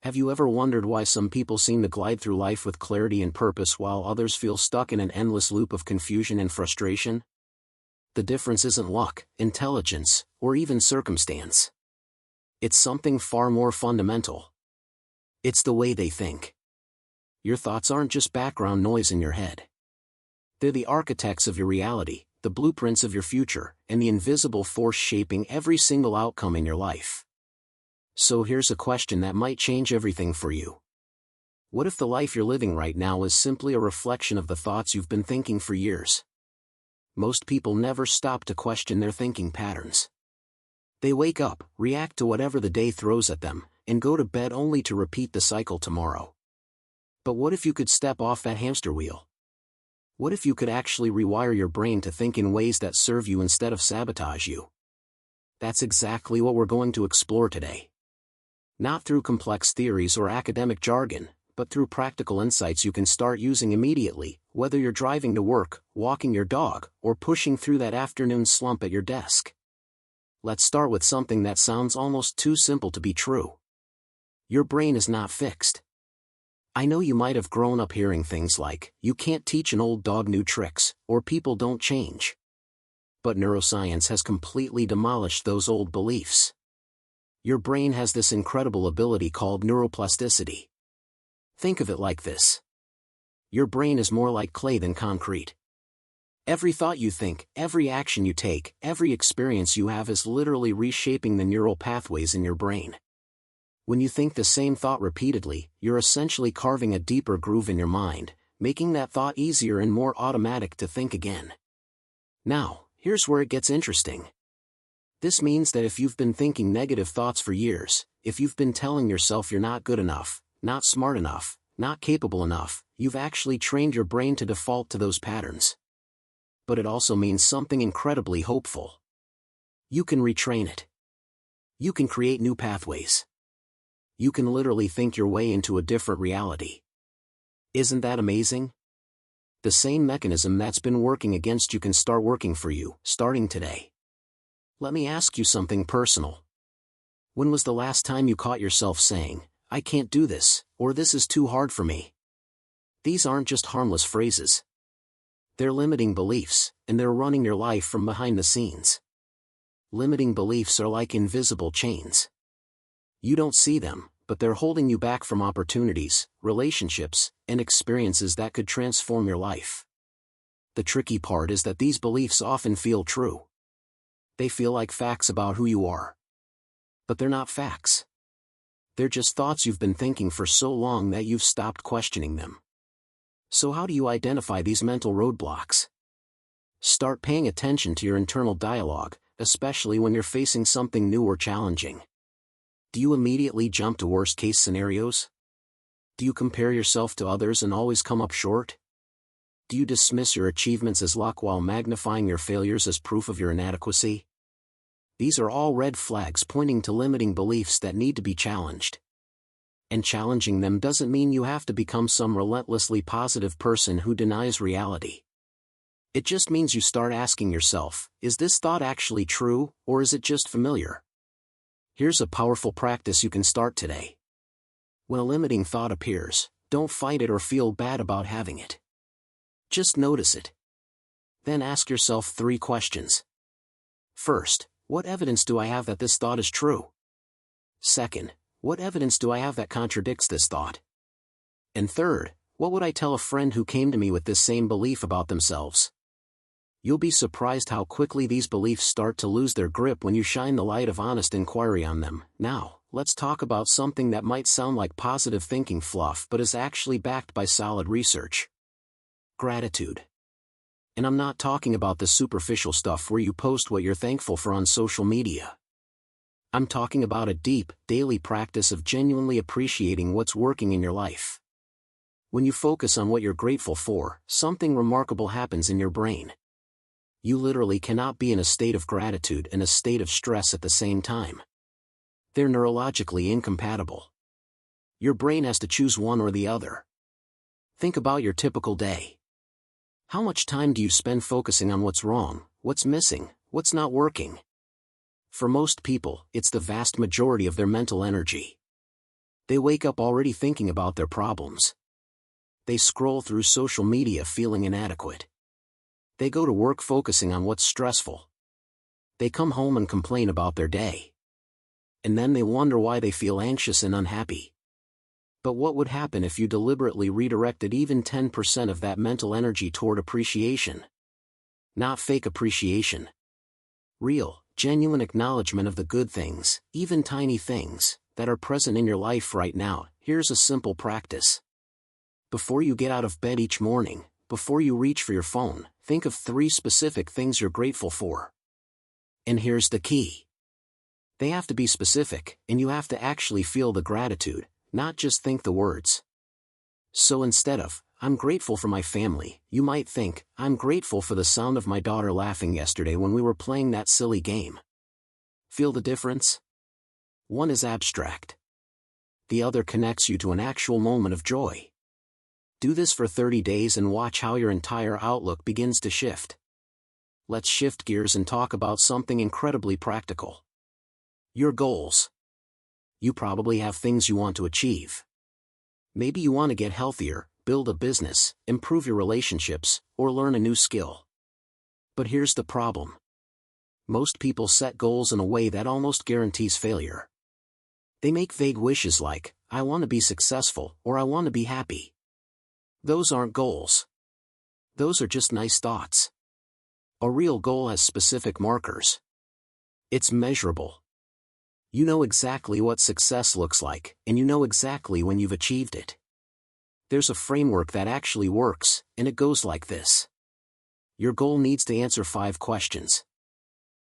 Have you ever wondered why some people seem to glide through life with clarity and purpose while others feel stuck in an endless loop of confusion and frustration? The difference isn't luck, intelligence, or even circumstance. It's something far more fundamental. It's the way they think. Your thoughts aren't just background noise in your head. They're the architects of your reality, the blueprints of your future, and the invisible force shaping every single outcome in your life. So here's a question that might change everything for you. What if the life you're living right now is simply a reflection of the thoughts you've been thinking for years? Most people never stop to question their thinking patterns. They wake up, react to whatever the day throws at them, and go to bed only to repeat the cycle tomorrow. But what if you could step off that hamster wheel? What if you could actually rewire your brain to think in ways that serve you instead of sabotage you? That's exactly what we're going to explore today. Not through complex theories or academic jargon, but through practical insights you can start using immediately, whether you're driving to work, walking your dog, or pushing through that afternoon slump at your desk. Let's start with something that sounds almost too simple to be true. Your brain is not fixed. I know you might have grown up hearing things like, you can't teach an old dog new tricks, or people don't change. But neuroscience has completely demolished those old beliefs. Your brain has this incredible ability called neuroplasticity. Think of it like this. Your brain is more like clay than concrete. Every thought you think, every action you take, every experience you have is literally reshaping the neural pathways in your brain. When you think the same thought repeatedly, you're essentially carving a deeper groove in your mind, making that thought easier and more automatic to think again. Now, here's where it gets interesting. This means that if you've been thinking negative thoughts for years, if you've been telling yourself you're not good enough, not smart enough, not capable enough, you've actually trained your brain to default to those patterns. But it also means something incredibly hopeful. You can retrain it. You can create new pathways. You can literally think your way into a different reality. Isn't that amazing? The same mechanism that's been working against you can start working for you, starting today. Let me ask you something personal. When was the last time you caught yourself saying, I can't do this, or this is too hard for me? These aren't just harmless phrases. They're limiting beliefs, and they're running your life from behind the scenes. Limiting beliefs are like invisible chains. You don't see them, but they're holding you back from opportunities, relationships, and experiences that could transform your life. The tricky part is that these beliefs often feel true. They feel like facts about who you are. But they're not facts. They're just thoughts you've been thinking for so long that you've stopped questioning them. So how do you identify these mental roadblocks? Start paying attention to your internal dialogue, especially when you're facing something new or challenging. Do you immediately jump to worst-case scenarios? Do you compare yourself to others and always come up short? Do you dismiss your achievements as luck while magnifying your failures as proof of your inadequacy? These are all red flags pointing to limiting beliefs that need to be challenged. And challenging them doesn't mean you have to become some relentlessly positive person who denies reality. It just means you start asking yourself, is this thought actually true, or is it just familiar? Here's a powerful practice you can start today. When a limiting thought appears, don't fight it or feel bad about having it. Just notice it. Then ask yourself 3 questions. First, what evidence do I have that this thought is true? Second, what evidence do I have that contradicts this thought? And third, what would I tell a friend who came to me with this same belief about themselves? You'll be surprised how quickly these beliefs start to lose their grip when you shine the light of honest inquiry on them. Now, let's talk about something that might sound like positive thinking fluff but is actually backed by solid research. Gratitude. And I'm not talking about the superficial stuff where you post what you're thankful for on social media. I'm talking about a deep, daily practice of genuinely appreciating what's working in your life. When you focus on what you're grateful for, something remarkable happens in your brain. You literally cannot be in a state of gratitude and a state of stress at the same time. They're neurologically incompatible. Your brain has to choose one or the other. Think about your typical day. How much time do you spend focusing on what's wrong, what's missing, what's not working? For most people, it's the vast majority of their mental energy. They wake up already thinking about their problems. They scroll through social media feeling inadequate. They go to work focusing on what's stressful. They come home and complain about their day. And then they wonder why they feel anxious and unhappy. But what would happen if you deliberately redirected even 10% of that mental energy toward appreciation? Not fake appreciation. Real, genuine acknowledgement of the good things, even tiny things, that are present in your life right now. Here's a simple practice. Before you get out of bed each morning, before you reach for your phone, think of 3 specific things you're grateful for. And here's the key. They have to be specific, and you have to actually feel the gratitude, not just think the words. So instead of, I'm grateful for my family, you might think, I'm grateful for the sound of my daughter laughing yesterday when we were playing that silly game. Feel the difference? One is abstract. The other connects you to an actual moment of joy. Do this for 30 days and watch how your entire outlook begins to shift. Let's shift gears and talk about something incredibly practical. Your goals. You probably have things you want to achieve. Maybe you want to get healthier, build a business, improve your relationships, or learn a new skill. But here's the problem. Most people set goals in a way that almost guarantees failure. They make vague wishes like, I want to be successful, or I want to be happy. Those aren't goals. Those are just nice thoughts. A real goal has specific markers. It's measurable. You know exactly what success looks like, and you know exactly when you've achieved it. There's a framework that actually works, and it goes like this. Your goal needs to answer 5 questions.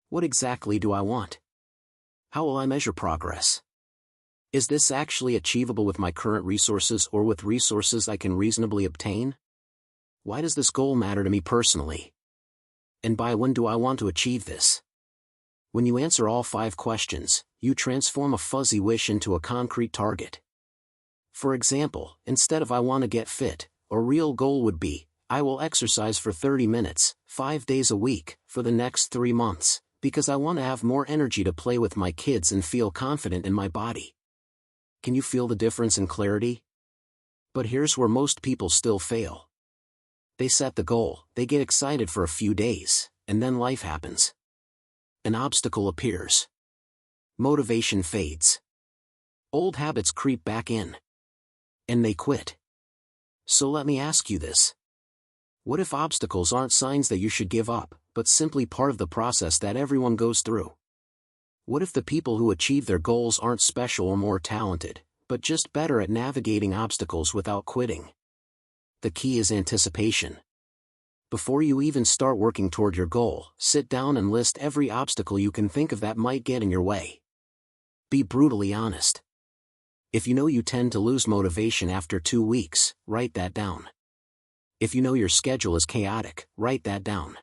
What exactly do I want? How will I measure progress? Is this actually achievable with my current resources or with resources I can reasonably obtain? Why does this goal matter to me personally? And by when do I want to achieve this? When you answer all 5 questions, you transform a fuzzy wish into a concrete target. For example, instead of I want to get fit, a real goal would be, I will exercise for 30 minutes, 5 days a week, for the next 3 months, because I want to have more energy to play with my kids and feel confident in my body. Can you feel the difference in clarity? But here's where most people still fail. They set the goal, they get excited for a few days, and then life happens. An obstacle appears. Motivation fades. Old habits creep back in. And they quit. So let me ask you this. What if obstacles aren't signs that you should give up, but simply part of the process that everyone goes through? What if the people who achieve their goals aren't special or more talented, but just better at navigating obstacles without quitting? The key is anticipation. Before you even start working toward your goal, sit down and list every obstacle you can think of that might get in your way. Be brutally honest. If you know you tend to lose motivation after 2 weeks, write that down. If you know your schedule is chaotic, write that down.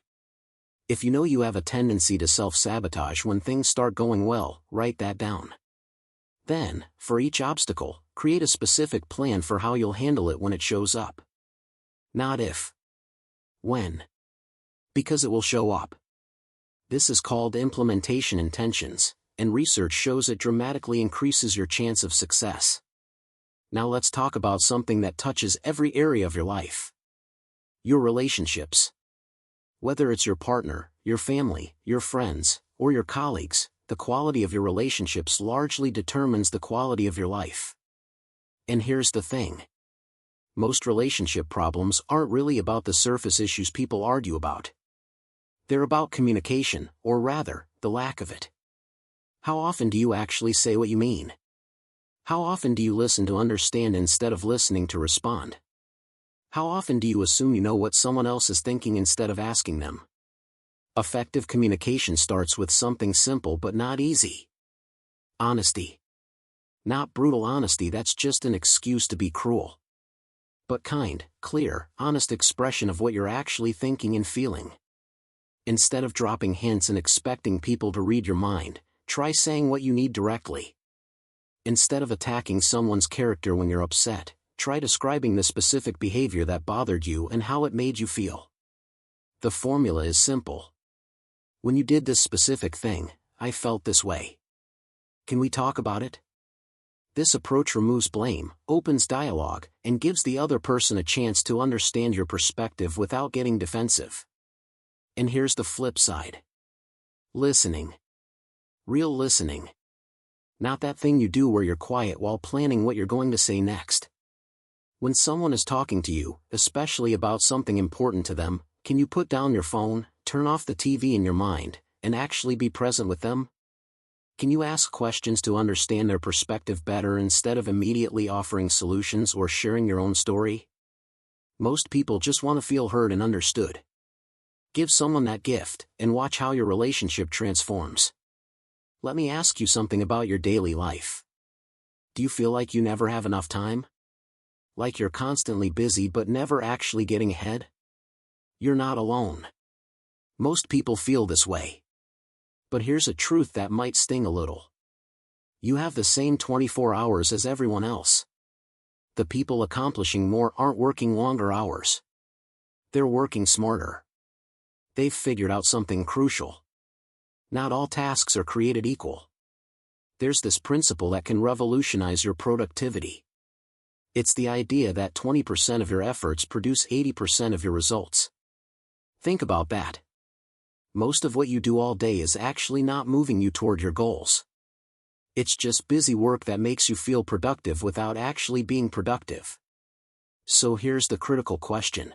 If you know you have a tendency to self-sabotage when things start going well, write that down. Then, for each obstacle, create a specific plan for how you'll handle it when it shows up. Not if. When. Because it will show up. This is called implementation intentions, and research shows it dramatically increases your chance of success. Now let's talk about something that touches every area of your life. Your relationships. Whether it's your partner, your family, your friends, or your colleagues, the quality of your relationships largely determines the quality of your life. And here's the thing. Most relationship problems aren't really about the surface issues people argue about. They're about communication, or rather, the lack of it. How often do you actually say what you mean? How often do you listen to understand instead of listening to respond? How often do you assume you know what someone else is thinking instead of asking them? Effective communication starts with something simple but not easy. Honesty. Not brutal honesty that's just an excuse to be cruel. But kind, clear, honest expression of what you're actually thinking and feeling. Instead of dropping hints and expecting people to read your mind, try saying what you need directly. Instead of attacking someone's character when you're upset, try describing the specific behavior that bothered you and how it made you feel. The formula is simple. When you did this specific thing, I felt this way. Can we talk about it? This approach removes blame, opens dialogue, and gives the other person a chance to understand your perspective without getting defensive. And here's the flip side. Listening. Real listening. Not that thing you do where you're quiet while planning what you're going to say next. When someone is talking to you, especially about something important to them, can you put down your phone, turn off the TV in your mind, and actually be present with them? Can you ask questions to understand their perspective better instead of immediately offering solutions or sharing your own story? Most people just want to feel heard and understood. Give someone that gift, and watch how your relationship transforms. Let me ask you something about your daily life. Do you feel like you never have enough time? Like you're constantly busy but never actually getting ahead? You're not alone. Most people feel this way. But here's a truth that might sting a little. You have the same 24 hours as everyone else. The people accomplishing more aren't working longer hours. They're working smarter. They've figured out something crucial. Not all tasks are created equal. There's this principle that can revolutionize your productivity. It's the idea that 20% of your efforts produce 80% of your results. Think about that. Most of what you do all day is actually not moving you toward your goals. It's just busy work that makes you feel productive without actually being productive. So here's the critical question.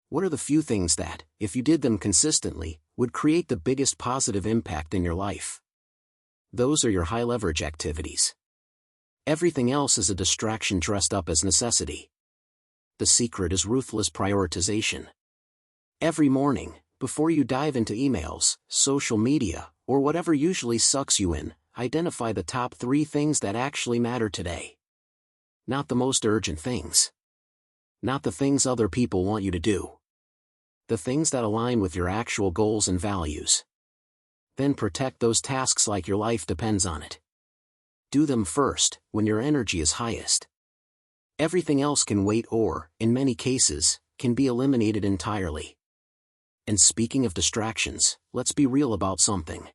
What are the few things that, if you did them consistently, would create the biggest positive impact in your life? Those are your high-leverage activities. Everything else is a distraction dressed up as necessity. The secret is ruthless prioritization. Every morning, before you dive into emails, social media, or whatever usually sucks you in, identify the top 3 things that actually matter today. Not the most urgent things. Not the things other people want you to do. The things that align with your actual goals and values. Then protect those tasks like your life depends on it. Do them first, when your energy is highest. Everything else can wait or, in many cases, can be eliminated entirely. And speaking of distractions, let's be real about something.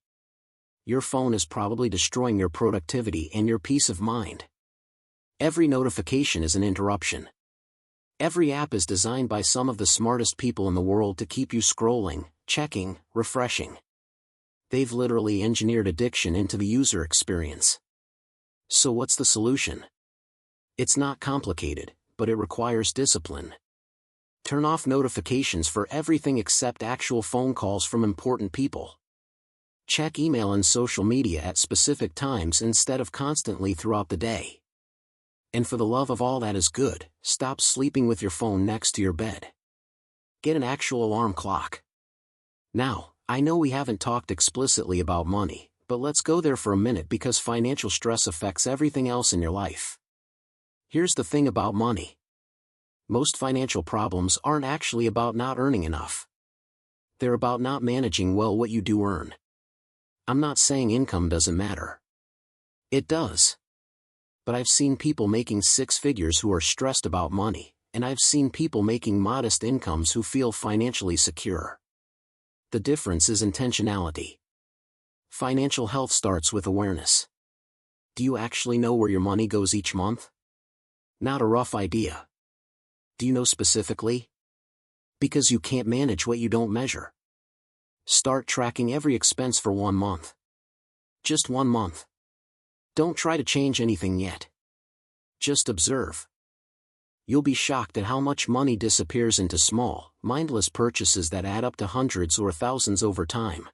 Your phone is probably destroying your productivity and your peace of mind. Every notification is an interruption. Every app is designed by some of the smartest people in the world to keep you scrolling, checking, refreshing. They've literally engineered addiction into the user experience. So what's the solution? It's not complicated, but it requires discipline. Turn off notifications for everything except actual phone calls from important people. Check email and social media at specific times instead of constantly throughout the day. And for the love of all that is good, stop sleeping with your phone next to your bed. Get an actual alarm clock. Now, I know we haven't talked explicitly about money, but let's go there for a minute because financial stress affects everything else in your life. Here's the thing about money. Most financial problems aren't actually about not earning enough. They're about not managing well what you do earn. I'm not saying income doesn't matter. It does. But I've seen people making 6 figures who are stressed about money, and I've seen people making modest incomes who feel financially secure. The difference is intentionality. Financial health starts with awareness. Do you actually know where your money goes each month? Not a rough idea. Do you know specifically? Because you can't manage what you don't measure. Start tracking every expense for 1 month. Just 1 month. Don't try to change anything yet. Just observe. You'll be shocked at how much money disappears into small, mindless purchases that add up to hundreds or thousands over time.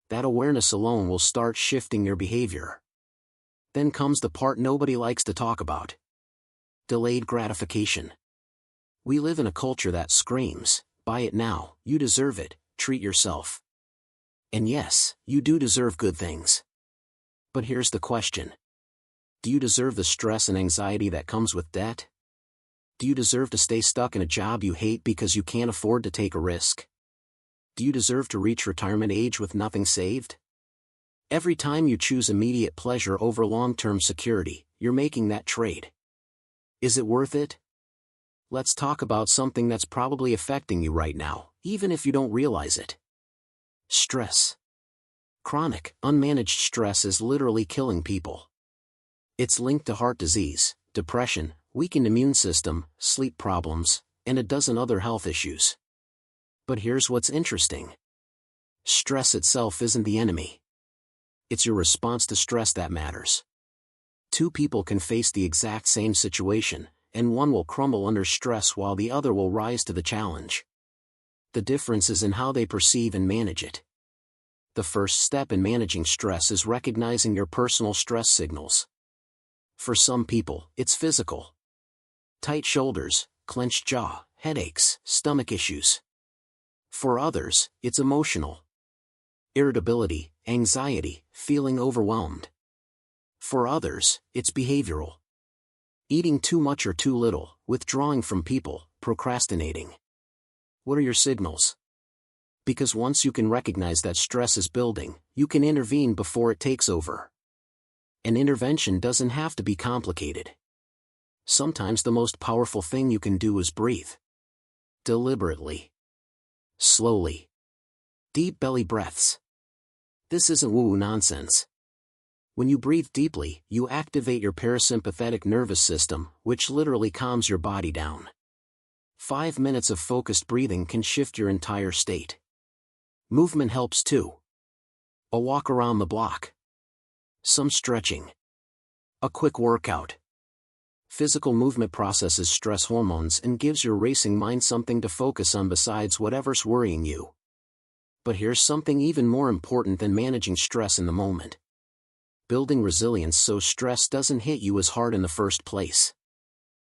That awareness alone will start shifting your behavior. Then comes the part nobody likes to talk about. Delayed gratification. We live in a culture that screams, buy it now, you deserve it, treat yourself. And yes, you do deserve good things. But here's the question. Do you deserve the stress and anxiety that comes with debt? Do you deserve to stay stuck in a job you hate because you can't afford to take a risk? Do you deserve to reach retirement age with nothing saved? Every time you choose immediate pleasure over long-term security, you're making that trade. Is it worth it? Let's talk about something that's probably affecting you right now, even if you don't realize it. Stress. Chronic, unmanaged stress is literally killing people. It's linked to heart disease, depression, weakened immune system, sleep problems, and a dozen other health issues. But here's what's interesting. Stress itself isn't the enemy. It's your response to stress that matters. Two people can face the exact same situation, and one will crumble under stress while the other will rise to the challenge. The difference is in how they perceive and manage it. The first step in managing stress is recognizing your personal stress signals. For some people, it's physical. Tight shoulders, clenched jaw, headaches, stomach issues. For others, it's emotional. Irritability, anxiety, feeling overwhelmed. For others, it's behavioral. Eating too much or too little, withdrawing from people, procrastinating. What are your signals? Because once you can recognize that stress is building, you can intervene before it takes over. An intervention doesn't have to be complicated. Sometimes the most powerful thing you can do is breathe. Deliberately. Slowly. Deep belly breaths. This isn't woo-woo nonsense. When you breathe deeply, you activate your parasympathetic nervous system, which literally calms your body down. 5 minutes of focused breathing can shift your entire state. Movement helps too. A walk around the block. Some stretching. A quick workout. Physical movement processes stress hormones and gives your racing mind something to focus on besides whatever's worrying you. But here's something even more important than managing stress in the moment. Building resilience so stress doesn't hit you as hard in the first place.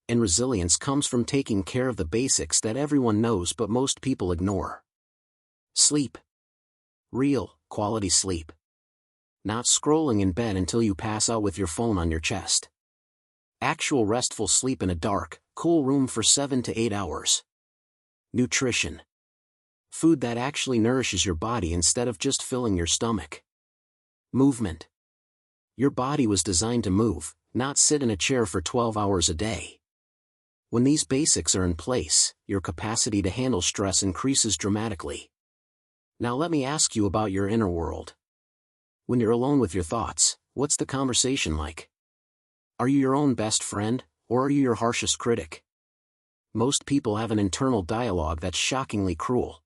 And resilience comes from taking care of the basics that everyone knows but most people ignore. Sleep. Real, quality sleep. Not scrolling in bed until you pass out with your phone on your chest. Actual restful sleep in a dark, cool room for 7 to 8 hours. Nutrition. Food that actually nourishes your body instead of just filling your stomach. Movement. Your body was designed to move, not sit in a chair for 12 hours a day. When these basics are in place, your capacity to handle stress increases dramatically. Now let me ask you about your inner world. When you're alone with your thoughts, what's the conversation like? Are you your own best friend, or are you your harshest critic? Most people have an internal dialogue that's shockingly cruel.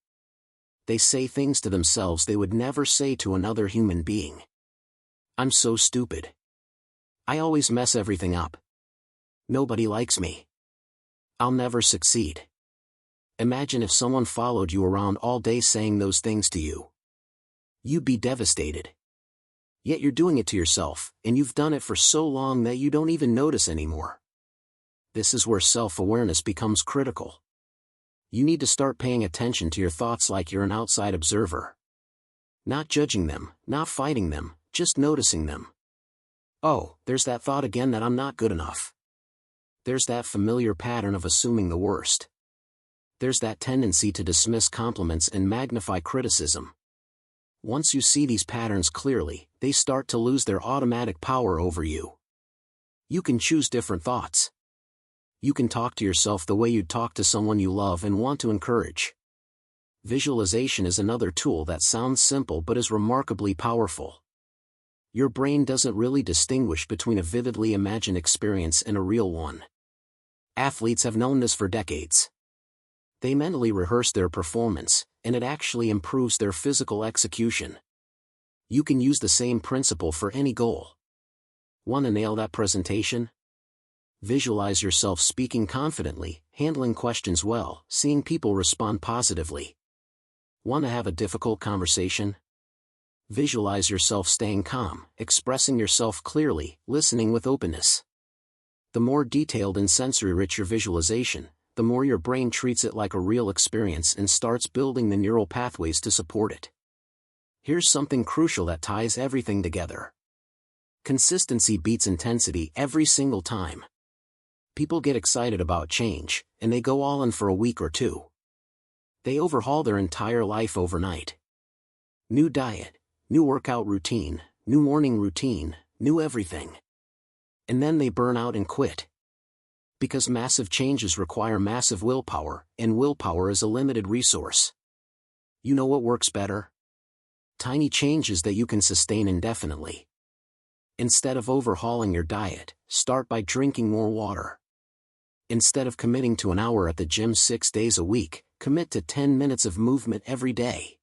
They say things to themselves they would never say to another human being. I'm so stupid. I always mess everything up. Nobody likes me. I'll never succeed. Imagine if someone followed you around all day saying those things to you. You'd be devastated. Yet you're doing it to yourself, and you've done it for so long that you don't even notice anymore. This is where self-awareness becomes critical. You need to start paying attention to your thoughts like you're an outside observer. Not judging them, not fighting them, just noticing them. Oh, there's that thought again that I'm not good enough. There's that familiar pattern of assuming the worst. There's that tendency to dismiss compliments and magnify criticism. Once you see these patterns clearly, they start to lose their automatic power over you. You can choose different thoughts. You can talk to yourself the way you'd talk to someone you love and want to encourage. Visualization is another tool that sounds simple but is remarkably powerful. Your brain doesn't really distinguish between a vividly imagined experience and a real one. Athletes have known this for decades. They mentally rehearse their performance, and it actually improves their physical execution. You can use the same principle for any goal. Want to nail that presentation? Visualize yourself speaking confidently, handling questions well, seeing people respond positively. Want to have a difficult conversation? Visualize yourself staying calm, expressing yourself clearly, listening with openness. The more detailed and sensory-rich your visualization, the more your brain treats it like a real experience and starts building the neural pathways to support it. Here's something crucial that ties everything together. Consistency beats intensity every single time. People get excited about change, and they go all in for a week or two. They overhaul their entire life overnight. New diet, new workout routine, new morning routine, new everything. And then they burn out and quit. Because massive changes require massive willpower, and willpower is a limited resource. You know what works better? Tiny changes that you can sustain indefinitely. Instead of overhauling your diet, start by drinking more water. Instead of committing to an hour at the gym 6 days a week, commit to 10 minutes of movement every day.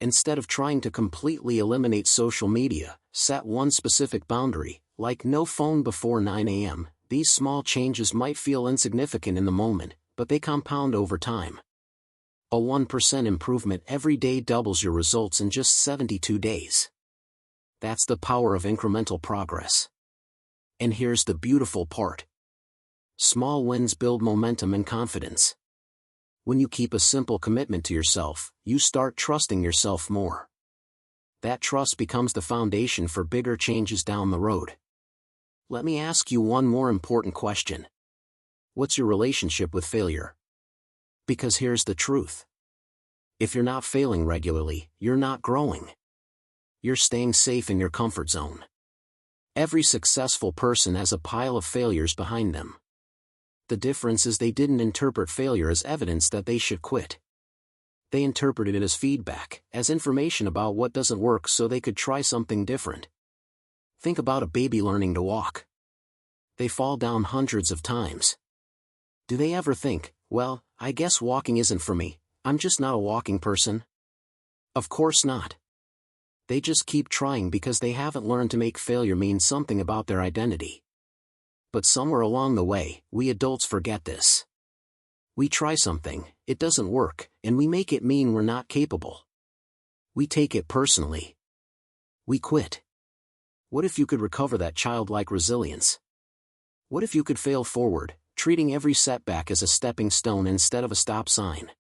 Instead of trying to completely eliminate social media, set one specific boundary, like no phone before 9 a.m. These small changes might feel insignificant in the moment, but they compound over time. A 1% improvement every day doubles your results in just 72 days. That's the power of incremental progress. And here's the beautiful part. Small wins build momentum and confidence. When you keep a simple commitment to yourself, you start trusting yourself more. That trust becomes the foundation for bigger changes down the road. Let me ask you one more important question. What's your relationship with failure? Because here's the truth. If you're not failing regularly, you're not growing. You're staying safe in your comfort zone. Every successful person has a pile of failures behind them. The difference is they didn't interpret failure as evidence that they should quit. They interpreted it as feedback, as information about what doesn't work so they could try something different. Think about a baby learning to walk. They fall down hundreds of times. Do they ever think, well, I guess walking isn't for me, I'm just not a walking person? Of course not. They just keep trying because they haven't learned to make failure mean something about their identity. But somewhere along the way, we adults forget this. We try something, it doesn't work, and we make it mean we're not capable. We take it personally. We quit. What if you could recover that childlike resilience? What if you could fail forward, treating every setback as a stepping stone instead of a stop sign?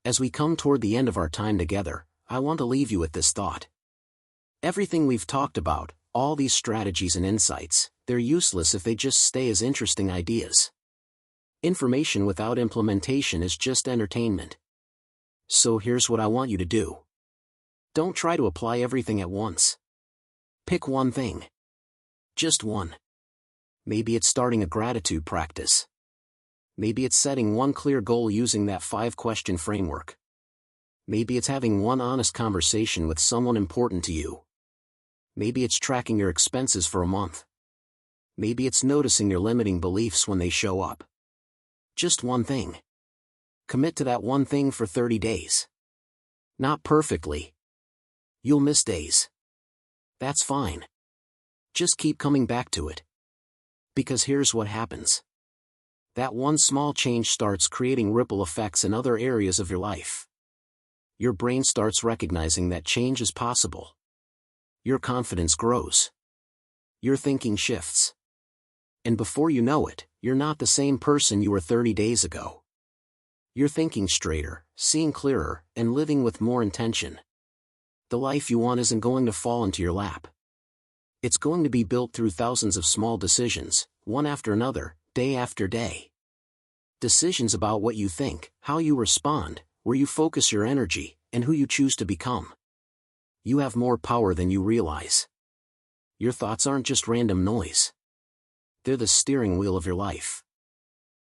As we come toward the end of our time together, I want to leave you with this thought. Everything we've talked about, all these strategies and insights, they're useless if they just stay as interesting ideas. Information without implementation is just entertainment. So here's what I want you to do. Don't try to apply everything at once. Pick one thing. Just one. Maybe it's starting a gratitude practice. Maybe it's setting one clear goal using that 5-question framework. Maybe it's having one honest conversation with someone important to you. Maybe it's tracking your expenses for a month. Maybe it's noticing your limiting beliefs when they show up. Just one thing. Commit to that one thing for 30 days. Not perfectly. You'll miss days. That's fine. Just keep coming back to it. Because here's what happens. That one small change starts creating ripple effects in other areas of your life. Your brain starts recognizing that change is possible. Your confidence grows. Your thinking shifts. And before you know it, you're not the same person you were 30 days ago. You're thinking straighter, seeing clearer, and living with more intention. The life you want isn't going to fall into your lap. It's going to be built through thousands of small decisions, one after another, day after day. Decisions about what you think, how you respond, where you focus your energy, and who you choose to become. You have more power than you realize. Your thoughts aren't just random noise. They're the steering wheel of your life.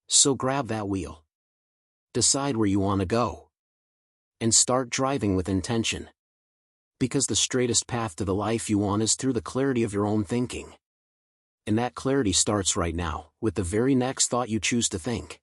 So grab that wheel. Decide where you want to go. And start driving with intention. Because the straightest path to the life you want is through the clarity of your own thinking. And that clarity starts right now, with the very next thought you choose to think.